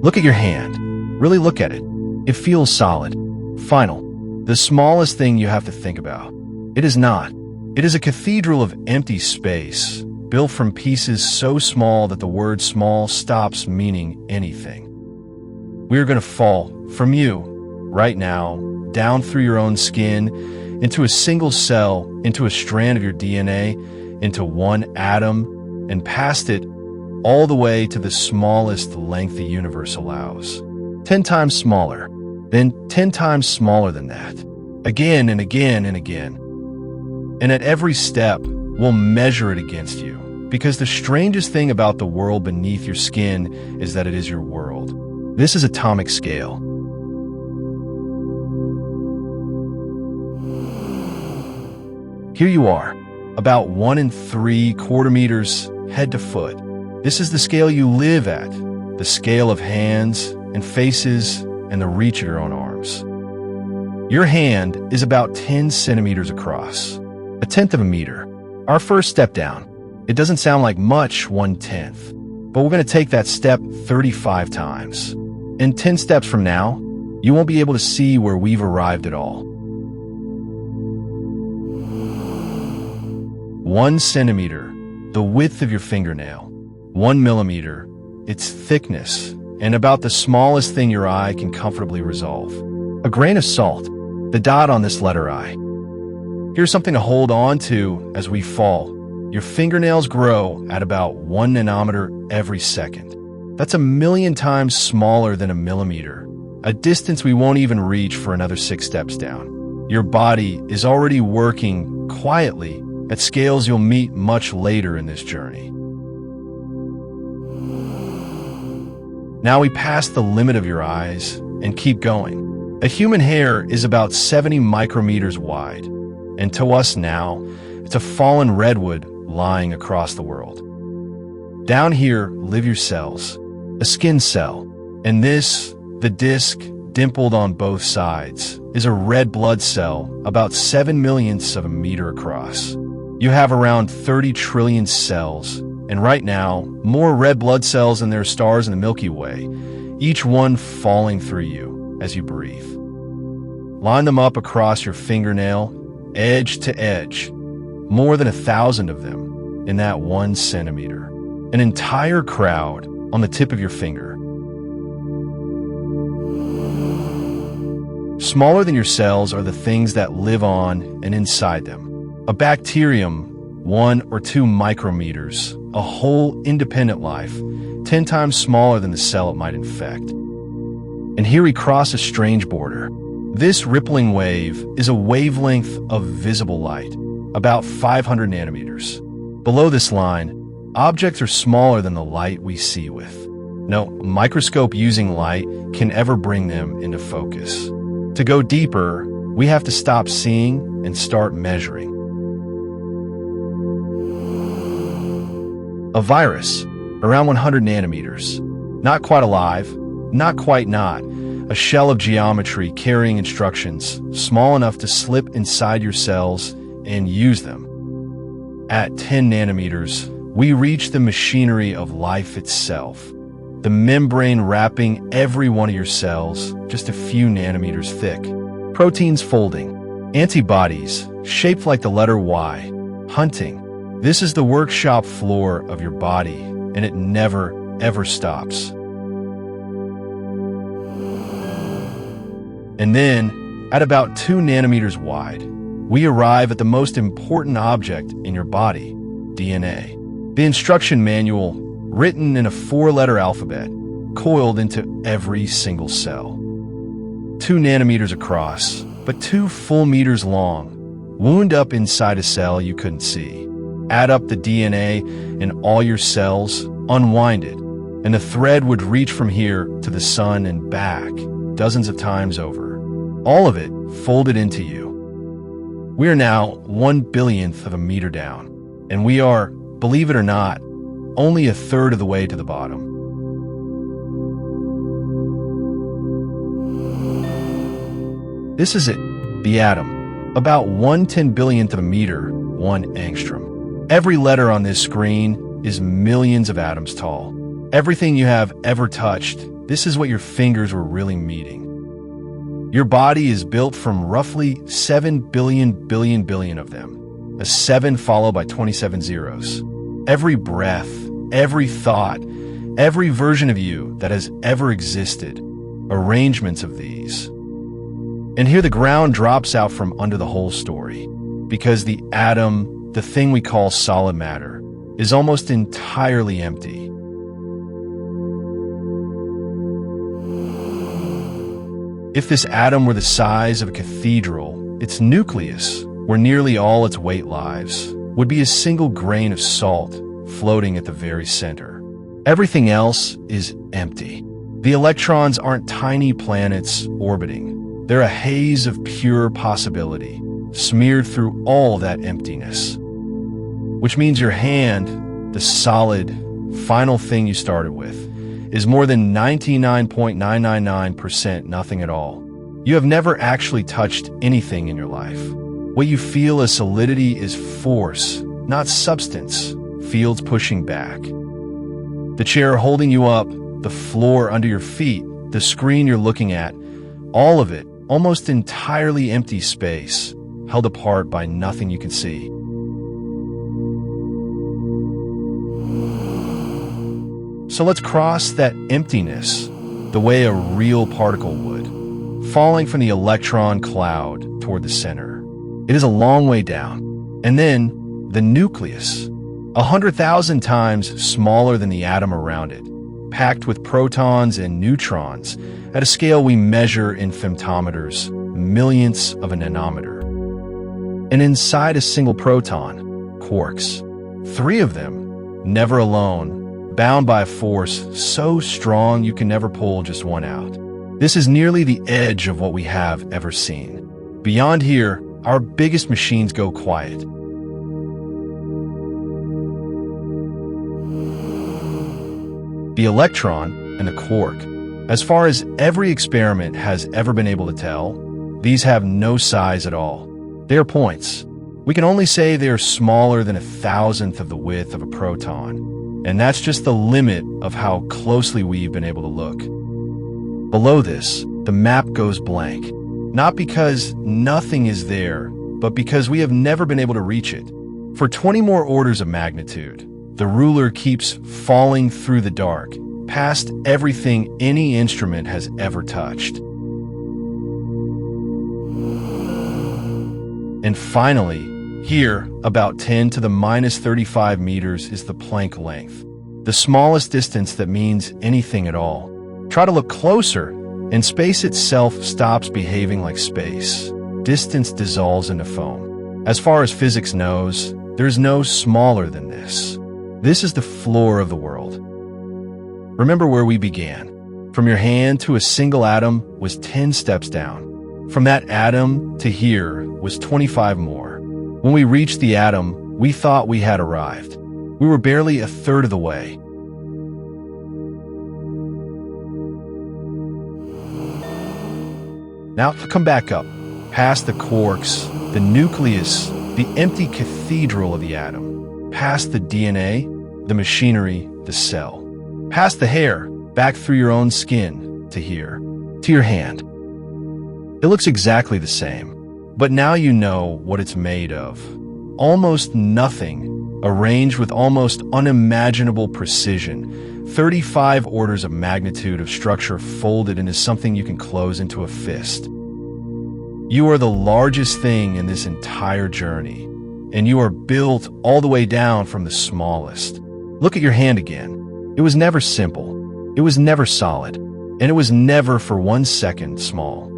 Look at your hand. Really look at it. It feels solid. Final. The smallest thing you have to think about. It is not. It is a cathedral of empty space, built from pieces so small that the word small stops meaning anything. We are going to fall from you, right now, down through your own skin, into a single cell, into a strand of your DNA, into one atom, and past it, all the way to the smallest length the universe allows. 10 times smaller, then 10 times smaller than that. Again and again and again. And at every step, we'll measure it against you. Because the strangest thing about the world beneath your skin is that it is your world. This is atomic scale. Here you are, about 1 3/4 meters head to foot. This is the scale you live at, the scale of hands and faces and the reach of your own arms. Your hand is about 10 centimeters across, 1/10 of a meter. Our first step down. It doesn't sound like much, 1/10, but we're going to take that step 35 times. And 10 steps from now, you won't be able to see where we've arrived at all. 1 centimeter, the width of your fingernail. 1 millimeter, its thickness, and about the smallest thing your eye can comfortably resolve. A grain of salt, the dot on this letter I. Here's something to hold on to as we fall. Your fingernails grow at about 1 nanometer every second. That's 1,000,000 times smaller than a millimeter, a distance we won't even reach for another 6 steps down. Your body is already working quietly at scales you'll meet much later in this journey. Now we pass the limit of your eyes and keep going. A human hair is about 70 micrometers wide, and to us now, it's a fallen redwood lying across the world. Down here live your cells, a skin cell, and this, the disc, dimpled on both sides, is a red blood cell about 7 millionths of a meter across. You have around 30 trillion cells, and right now, more red blood cells than there are stars in the Milky Way, each one falling through you as you breathe. Line them up across your fingernail, edge to edge, more than 1,000 of them in that 1 centimeter. An entire crowd on the tip of your finger. Smaller than your cells are the things that live on and inside them. A bacterium, 1 or 2 micrometers, a whole independent life, 10 times smaller than the cell it might infect. And here we cross a strange border. This rippling wave is a wavelength of visible light, about 500 nanometers. Below this line, objects are smaller than the light we see with. No microscope using light can ever bring them into focus. To go deeper, we have to stop seeing and start measuring. A virus, around 100 nanometers. Not quite alive, not quite not. A shell of geometry carrying instructions, small enough to slip inside your cells and use them. At 10 nanometers, we reach the machinery of life itself. The membrane wrapping every one of your cells, just a few nanometers thick. Proteins folding. Antibodies, shaped like the letter Y. Hunting. This is the workshop floor of your body, and it never, ever stops. And then, at about 2 nanometers wide, we arrive at the most important object in your body, DNA. The instruction manual, written in a 4-letter alphabet, coiled into every single cell. 2 nanometers across, but 2 full meters long, wound up inside a cell you couldn't see. Add up the DNA in all your cells, unwind it, and the thread would reach from here to the sun and back, dozens of times over. All of it folded into you. We are now 1 billionth of a meter down, and we are, believe it or not, only 1/3 of the way to the bottom. This is it, the atom, about 1/10 billionth of a meter, 1 angstrom. Every letter on this screen is millions of atoms tall. Everything you have ever touched, this is what your fingers were really meeting. Your body is built from roughly 7 billion of them, a 7 followed by 27 zeros. Every breath, every thought, every version of you that has ever existed, arrangements of these. And here the ground drops out from under the whole story, because the atom, the thing we call solid matter, is almost entirely empty. If this atom were the size of a cathedral, its nucleus, where nearly all its weight lies, would be a single grain of salt floating at the very center. Everything else is empty. The electrons aren't tiny planets orbiting. They're a haze of pure possibility, smeared through all that emptiness. Which means your hand, the solid, final thing you started with, is more than 99.999% nothing at all. You have never actually touched anything in your life. What you feel as solidity is force, not substance, fields pushing back. The chair holding you up, the floor under your feet, the screen you're looking at, all of it, almost entirely empty space, held apart by nothing you can see. So let's cross that emptiness the way a real particle would, falling from the electron cloud toward the center. It is a long way down. And then the nucleus, 100,000 times smaller than the atom around it, packed with protons and neutrons at a scale we measure in femtometers, millionths of a nanometer. And inside a single proton, quarks, 3 of them, never alone, bound by a force so strong you can never pull just one out. This is nearly the edge of what we have ever seen. Beyond here, our biggest machines go quiet. The electron and the quark, as far as every experiment has ever been able to tell, these have no size at all. They are points. We can only say they are smaller than 1,000th of the width of a proton. And that's just the limit of how closely we've been able to look. Below this, the map goes blank. Not because nothing is there, but because we have never been able to reach it. For 20 more orders of magnitude, the ruler keeps falling through the dark, past everything any instrument has ever touched. And finally, here, about 10 to the minus 35 meters is the Planck length, the smallest distance that means anything at all. Try to look closer, and space itself stops behaving like space. Distance dissolves into foam. As far as physics knows, there's no smaller than this. This is the floor of the world. Remember where we began. From your hand to a single atom was 10 steps down. From that atom to here was 25 more. When we reached the atom, we thought we had arrived. We were barely a third of the way. Now come back up, past the quarks, the nucleus, the empty cathedral of the atom, past the DNA, the machinery, the cell, past the hair, back through your own skin, to here, to your hand. It looks exactly the same. But now you know what it's made of. Almost nothing, arranged with almost unimaginable precision, 35 orders of magnitude of structure folded into something you can close into a fist. You are the largest thing in this entire journey, and you are built all the way down from the smallest. Look at your hand again. It was never simple, it was never solid, and it was never for 1 second small.